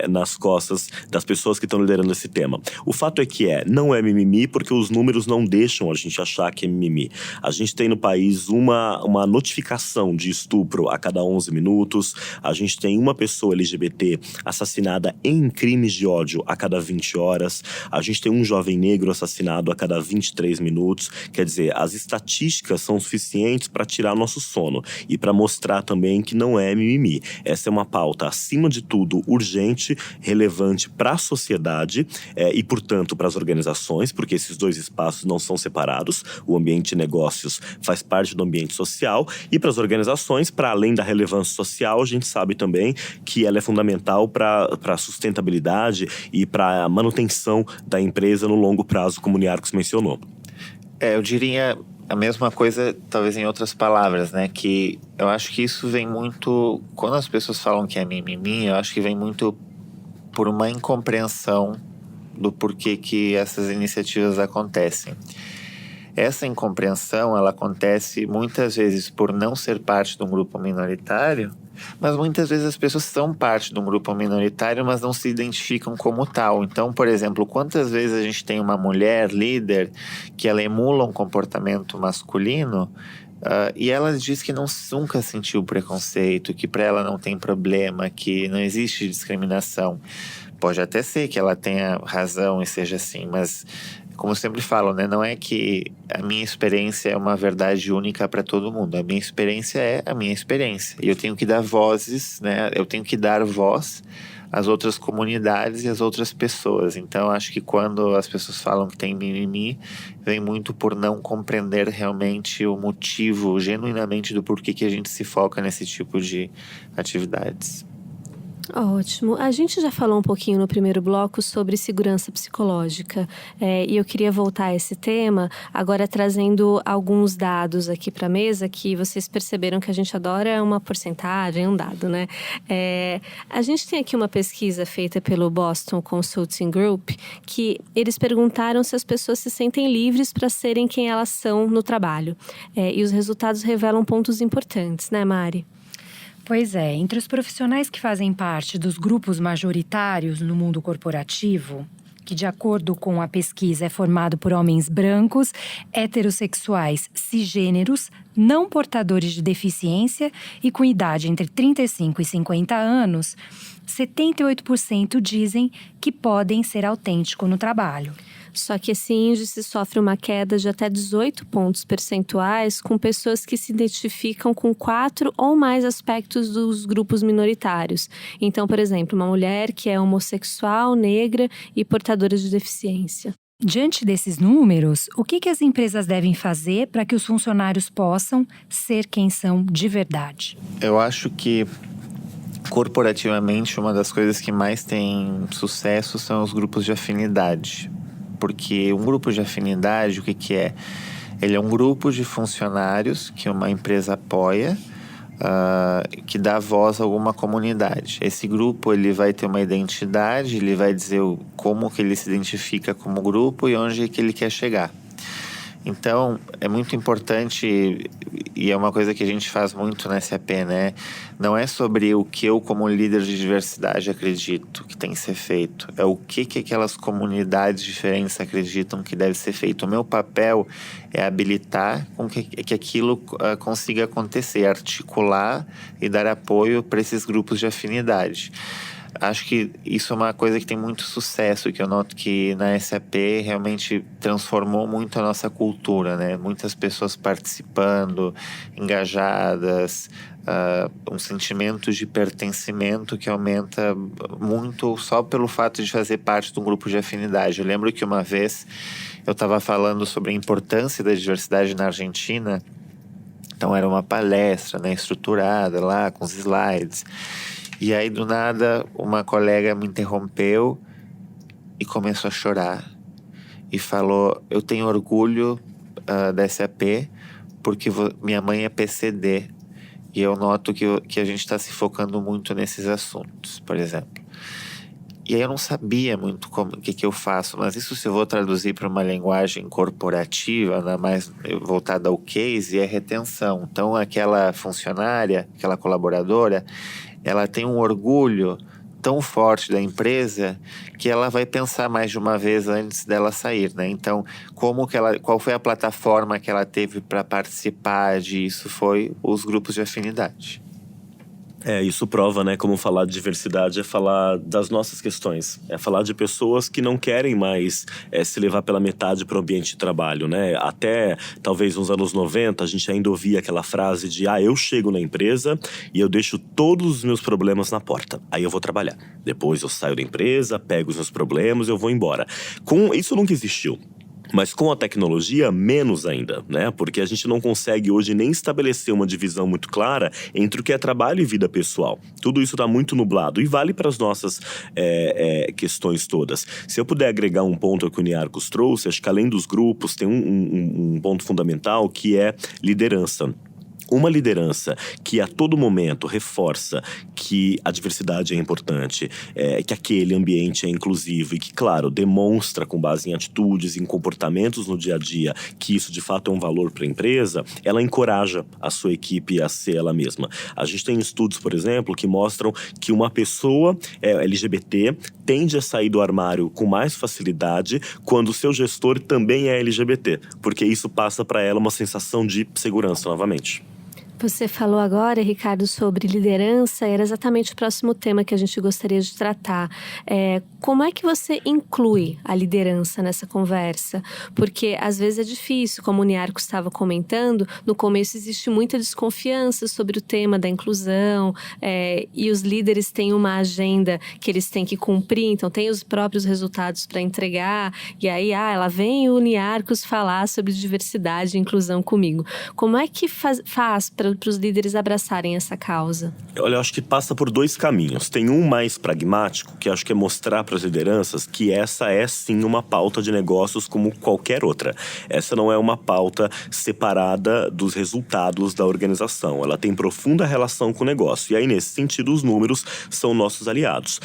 nas costas das pessoas que estão liderando esse tema. O fato é que não é mimimi, porque os números não deixam a gente achar que é mimimi. A gente tem no país uma notificação de estupro a cada 11 minutos, a gente tem uma pessoa LGBT assassinada em crimes de ódio a cada 20 horas, a gente tem um jovem negro assassinado a cada 23 minutos. Quer dizer, as estatísticas são suficientes para tirar nosso sono e para mostrar também que não é mimimi. Essa é uma pauta, acima de tudo, urgente, relevante para a sociedade e, portanto, para as organizações, porque esses dois espaços não são separados. O ambiente de negócios faz parte do ambiente social, e para as organizações, para além da relevância social, a gente sabe também que ela é fundamental para a sustentabilidade e para a manutenção da empresa no longo prazo, como o Niarcos mencionou. Eu diria a mesma coisa, talvez em outras palavras, né? Que eu acho que isso vem muito... Quando as pessoas falam que é mimimi, eu acho que vem muito por uma incompreensão do porquê que essas iniciativas acontecem. Essa incompreensão, ela acontece muitas vezes por não ser parte de um grupo minoritário, mas muitas vezes as pessoas são parte de um grupo minoritário, mas não se identificam como tal. Então, por exemplo, quantas vezes a gente tem uma mulher líder que ela emula um comportamento masculino, e ela diz que nunca sentiu preconceito, que para ela não tem problema, que não existe discriminação. Pode até ser que ela tenha razão e seja assim, mas como eu sempre falo, né, não é que a minha experiência é uma verdade única para todo mundo. A minha experiência é a minha experiência. E eu tenho que dar vozes, né, eu tenho que dar voz às outras comunidades e às outras pessoas. Então, acho que quando as pessoas falam que tem mimimi, vem muito por não compreender realmente o motivo, genuinamente, do porquê que a gente se foca nesse tipo de atividades. Ótimo. A gente já falou um pouquinho no primeiro bloco sobre segurança psicológica, e eu queria voltar a esse tema, agora trazendo alguns dados aqui para a mesa, que vocês perceberam que a gente adora uma porcentagem, um dado, né? A gente tem aqui uma pesquisa feita pelo Boston Consulting Group, que eles perguntaram se as pessoas se sentem livres para serem quem elas são no trabalho. E os resultados revelam pontos importantes, né, Mari? Pois é, entre os profissionais que fazem parte dos grupos majoritários no mundo corporativo, que de acordo com a pesquisa é formado por homens brancos, heterossexuais, cisgêneros, não portadores de deficiência e com idade entre 35 e 50 anos, 78% dizem que podem ser autênticos no trabalho. Só que esse índice sofre uma queda de até 18 pontos percentuais com pessoas que se identificam com 4 ou mais aspectos dos grupos minoritários. Então, por exemplo, uma mulher que é homossexual, negra e portadora de deficiência. Diante desses números, o que as empresas devem fazer para que os funcionários possam ser quem são de verdade? Eu acho que corporativamente uma das coisas que mais tem sucesso são os grupos de afinidade. Porque um grupo de afinidade, o que é? Ele é um grupo de funcionários que uma empresa apoia, que dá voz a alguma comunidade. Esse grupo ele vai ter uma identidade, ele vai dizer como que ele se identifica como grupo e onde que ele quer chegar. Então, é muito importante, e é uma coisa que a gente faz muito na SAP, né? Não é sobre o que eu, como líder de diversidade, acredito que tem que ser feito. É o que aquelas comunidades diferentes acreditam que deve ser feito. O meu papel é habilitar com que aquilo consiga acontecer, articular e dar apoio para esses grupos de afinidade. Acho que isso é uma coisa que tem muito sucesso, que eu noto que na SAP realmente transformou muito a nossa cultura, né? Muitas pessoas participando, engajadas, um sentimento de pertencimento que aumenta muito só pelo fato de fazer parte de um grupo de afinidade. Eu lembro que uma vez eu estava falando sobre a importância da diversidade na Argentina, então era uma palestra, né, estruturada lá, com os slides. E aí, do nada, uma colega me interrompeu e começou a chorar. E falou, eu tenho orgulho da SAP porque minha mãe é PCD. E eu noto que a gente está se focando muito nesses assuntos, por exemplo. E aí eu não sabia muito o que eu faço, mas isso se eu vou traduzir para uma linguagem corporativa, né, mais voltada ao case, é retenção. Então, aquela funcionária, aquela colaboradora, ela tem um orgulho tão forte da empresa que ela vai pensar mais de uma vez antes dela sair, né? Então, qual foi a plataforma que ela teve para participar disso? Foi os grupos de afinidade. Isso prova, né, como falar de diversidade é falar das nossas questões. É falar de pessoas que não querem mais se levar pela metade para o ambiente de trabalho, né? Até, talvez, nos anos 90, a gente ainda ouvia aquela frase de eu chego na empresa e eu deixo todos os meus problemas na porta. Aí eu vou trabalhar. Depois eu saio da empresa, pego os meus problemas e eu vou embora. Isso nunca existiu. Mas com a tecnologia, menos ainda, né? Porque a gente não consegue hoje nem estabelecer uma divisão muito clara entre o que é trabalho e vida pessoal. Tudo isso está muito nublado e vale para as nossas questões todas. Se eu puder agregar um ponto que o Niarchos trouxe, acho que além dos grupos tem um ponto fundamental que é liderança. Uma liderança que a todo momento reforça que a diversidade é importante, que aquele ambiente é inclusivo e que, claro, demonstra com base em atitudes, em comportamentos no dia a dia que isso de fato é um valor para a empresa, ela encoraja a sua equipe a ser ela mesma. A gente tem estudos, por exemplo, que mostram que uma pessoa LGBT tende a sair do armário com mais facilidade quando o seu gestor também é LGBT, porque isso passa para ela uma sensação de segurança novamente. Você falou agora, Ricardo, sobre liderança, era exatamente o próximo tema que a gente gostaria de tratar. Como é que você inclui a liderança nessa conversa? Porque às vezes é difícil, como o Niarchos estava comentando, no começo existe muita desconfiança sobre o tema da inclusão, e os líderes têm uma agenda que eles têm que cumprir, então tem os próprios resultados para entregar, e aí, ela vem o Niarchos falar sobre diversidade e inclusão comigo. Como é que faz para os líderes abraçarem essa causa? Olha, eu acho que passa por dois caminhos. Tem um mais pragmático, que acho que é mostrar para as lideranças que essa é sim uma pauta de negócios como qualquer outra. Essa não é uma pauta separada dos resultados da organização. Ela tem profunda relação com o negócio. E aí, nesse sentido, os números são nossos aliados.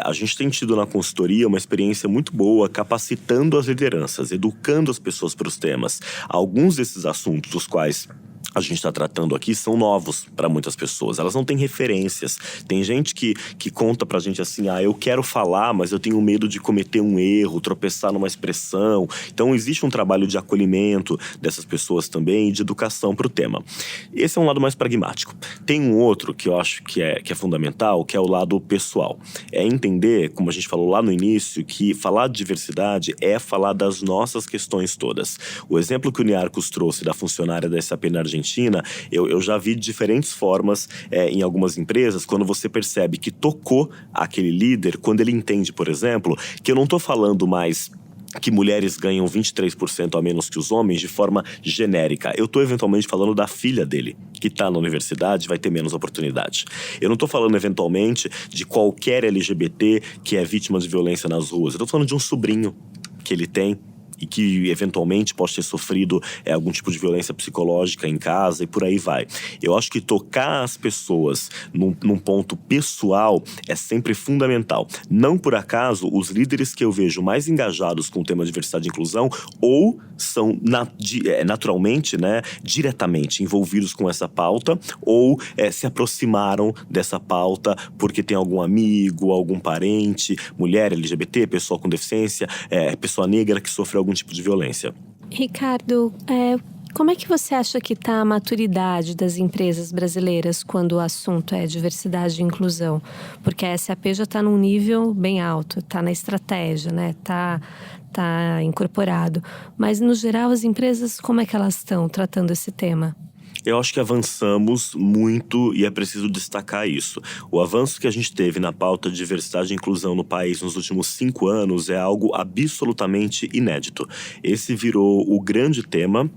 A gente tem tido na consultoria uma experiência muito boa capacitando as lideranças, educando as pessoas para os temas. Alguns desses assuntos, dos quais a gente está tratando aqui, são novos para muitas pessoas. Elas não têm referências. Tem gente que conta pra gente assim, eu quero falar, mas eu tenho medo de cometer um erro, tropeçar numa expressão. Então, existe um trabalho de acolhimento dessas pessoas também e de educação para o tema. Esse é um lado mais pragmático. Tem um outro que eu acho que é fundamental, que é o lado pessoal. É entender, como a gente falou lá no início, que falar de diversidade é falar das nossas questões todas. O exemplo que o Niarchos trouxe da funcionária da SAP na Argentina, eu já vi de diferentes formas em algumas empresas, quando você percebe que tocou aquele líder, quando ele entende, por exemplo, que eu não estou falando mais que mulheres ganham 23% a menos que os homens de forma genérica. Eu estou eventualmente falando da filha dele, que está na universidade, vai ter menos oportunidade. Eu não estou falando eventualmente de qualquer LGBT que é vítima de violência nas ruas. Eu estou falando de um sobrinho que ele tem e que eventualmente pode ter sofrido algum tipo de violência psicológica em casa e por aí vai. Eu acho que tocar as pessoas num ponto pessoal é sempre fundamental. Não por acaso, os líderes que eu vejo mais engajados com o tema diversidade e inclusão ou são naturalmente, né, diretamente envolvidos com essa pauta ou se aproximaram dessa pauta porque tem algum amigo, algum parente, mulher, LGBT, pessoa com deficiência, pessoa negra que sofreu algum tipo de violência. Ricardo, como é que você acha que está a maturidade das empresas brasileiras quando o assunto é diversidade e inclusão? Porque a SAP já está num nível bem alto, está na estratégia, né? Tá incorporado. Mas, no geral, as empresas, como é que elas estão tratando esse tema? Eu acho que avançamos muito e é preciso destacar isso. O avanço que a gente teve na pauta de diversidade e inclusão no país nos últimos 5 anos é algo absolutamente inédito. Esse virou o grande tema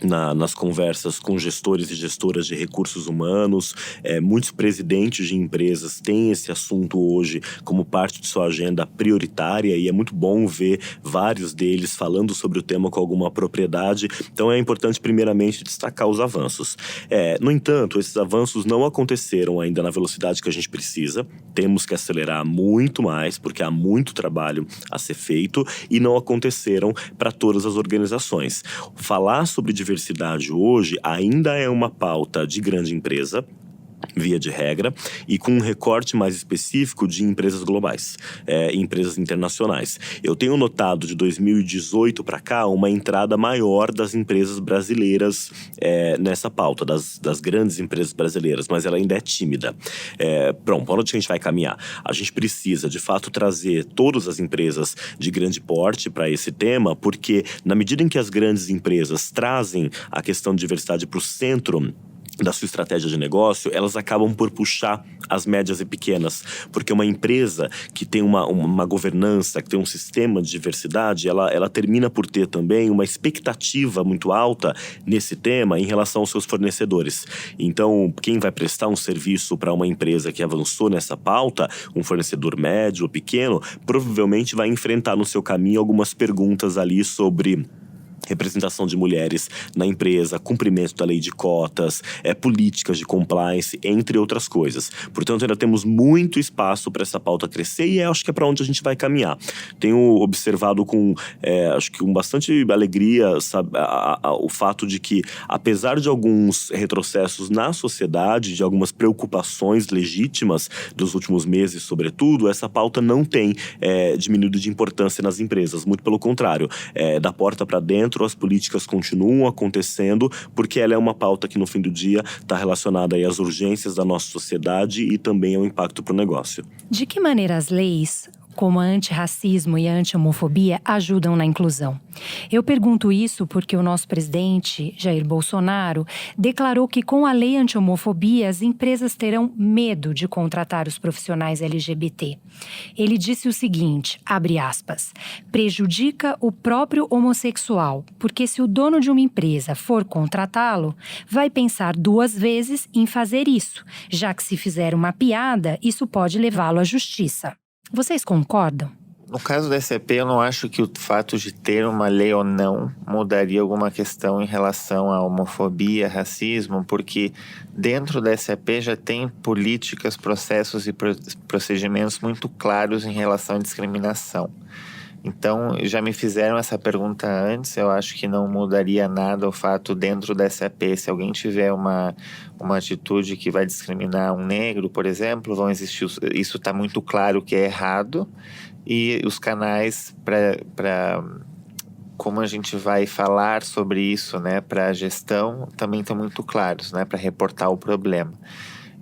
nas conversas com gestores e gestoras de recursos humanos. Muitos presidentes de empresas têm esse assunto hoje como parte de sua agenda prioritária e é muito bom ver vários deles falando sobre o tema com alguma propriedade. Então é importante primeiramente destacar os avanços. No entanto, esses avanços não aconteceram ainda na velocidade que a gente precisa. Temos que acelerar muito mais porque há muito trabalho a ser feito e não aconteceram para todas as organizações. Falar sobre diversidade hoje ainda é uma pauta de grande empresa, via de regra, e com um recorte mais específico de empresas globais, empresas internacionais. Eu tenho notado de 2018 para cá uma entrada maior das empresas brasileiras nessa pauta, das grandes empresas brasileiras, mas ela ainda é tímida. Pronto, para onde a gente vai caminhar? A gente precisa, de fato, trazer todas as empresas de grande porte para esse tema, porque na medida em que as grandes empresas trazem a questão de diversidade para o centro da sua estratégia de negócio, elas acabam por puxar as médias e pequenas, porque uma empresa que tem uma governança, que tem um sistema de diversidade, ela termina por ter também uma expectativa muito alta nesse tema em relação aos seus fornecedores. Então, quem vai prestar um serviço para uma empresa que avançou nessa pauta, um fornecedor médio ou pequeno, provavelmente vai enfrentar no seu caminho algumas perguntas ali sobre representação de mulheres na empresa, cumprimento da lei de cotas, políticas de compliance, entre outras coisas. Portanto, ainda temos muito espaço para essa pauta crescer e acho que é para onde a gente vai caminhar. Tenho observado acho que com bastante alegria, o fato de que, apesar de alguns retrocessos na sociedade, de algumas preocupações legítimas dos últimos meses, sobretudo, essa pauta não tem diminuído de importância nas empresas. Muito pelo contrário, da porta para dentro, as políticas continuam acontecendo, porque ela é uma pauta que no fim do dia está relacionada aí às urgências da nossa sociedade e também ao impacto para o negócio. De que maneira as leis, como a antirracismo e a anti-homofobia, ajudam na inclusão? Eu pergunto isso porque o nosso presidente, Jair Bolsonaro, declarou que com a lei anti-homofobia as empresas terão medo de contratar os profissionais LGBT. Ele disse o seguinte, abre aspas, prejudica o próprio homossexual, porque se o dono de uma empresa for contratá-lo, vai pensar 2 vezes em fazer isso, já que se fizer uma piada, isso pode levá-lo à justiça. Vocês concordam? No caso da SAP, eu não acho que o fato de ter uma lei ou não mudaria alguma questão em relação à homofobia, racismo, porque dentro da SAP já tem políticas, processos e procedimentos muito claros em relação à discriminação. Então, já me fizeram essa pergunta antes, eu acho que não mudaria nada o fato dentro da SAP, se alguém tiver uma atitude que vai discriminar um negro, por exemplo, vão existir, isso está muito claro que é errado, e os canais para como a gente vai falar sobre isso, né, para a gestão, também estão muito claros, né, para reportar o problema.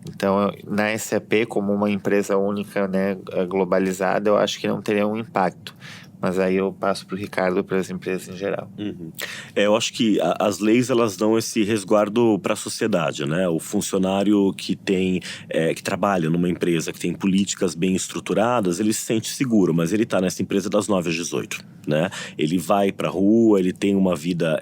Então, na SAP, como uma empresa única, né, globalizada, eu acho que não teria um impacto. Mas aí eu passo para o Ricardo, para as empresas em geral. Uhum. Eu acho que as leis, elas dão esse resguardo para a sociedade, né? O funcionário que trabalha numa empresa que tem políticas bem estruturadas, ele se sente seguro, mas ele está nessa empresa das 9 às 18, né? Ele vai para a rua, ele tem uma vida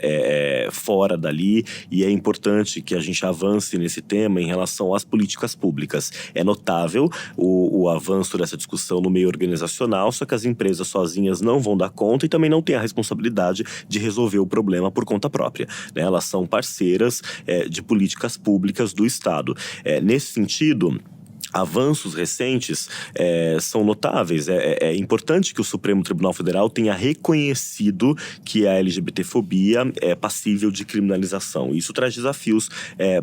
fora dali, e é importante que a gente avance nesse tema em relação às políticas públicas. É notável o avanço dessa discussão no meio organizacional, só que as empresas sozinhas não vão dar conta e também não têm a responsabilidade de resolver o problema por conta própria, né? Elas são parceiras de políticas públicas do Estado. Nesse sentido, avanços recentes são notáveis. É importante que o Supremo Tribunal Federal tenha reconhecido que a LGBTfobia é passível de criminalização. Isso traz desafios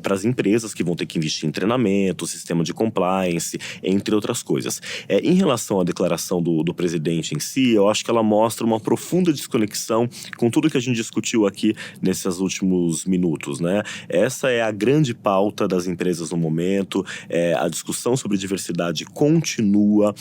para as empresas que vão ter que investir em treinamento, sistema de compliance, entre outras coisas. Em relação à declaração do presidente em si, eu acho que ela mostra uma profunda desconexão com tudo que a gente discutiu aqui nesses últimos minutos, né? Essa é a grande pauta das empresas no momento, a discussão sobre diversidade continua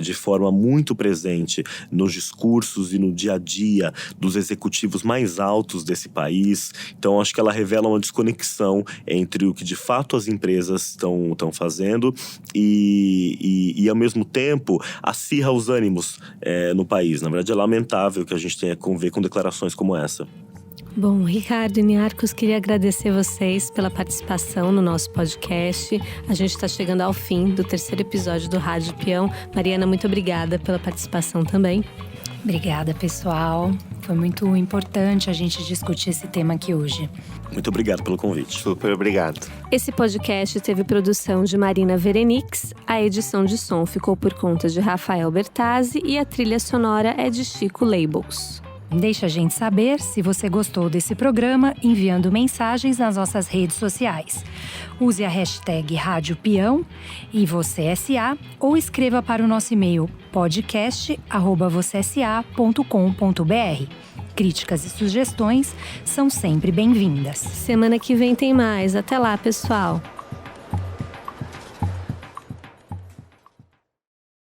de forma muito presente nos discursos e no dia a dia dos executivos mais altos desse país. Então, acho que ela revela uma desconexão entre o que de fato as empresas estão fazendo e ao mesmo tempo, acirra os ânimos no país. Na verdade, é lamentável que a gente tenha que ver com declarações como essa. Bom, Ricardo e Niarchos, queria agradecer vocês pela participação no nosso podcast. A gente está chegando ao fim do 3º episódio do Rádio Peão. Mariana, muito obrigada pela participação também. Obrigada, pessoal. Foi muito importante a gente discutir esse tema aqui hoje. Muito obrigado pelo convite. Super obrigado. Esse podcast teve produção de Marina Verenix, a edição de som ficou por conta de Rafael Bertazzi e a trilha sonora é de Chico Labels. Deixa a gente saber se você gostou desse programa enviando mensagens nas nossas redes sociais. Use a hashtag Rádio Peão e Você SA ou escreva para o nosso e-mail podcast@vocesa.com.br. Críticas e sugestões são sempre bem-vindas. Semana que vem tem mais. Até lá, pessoal!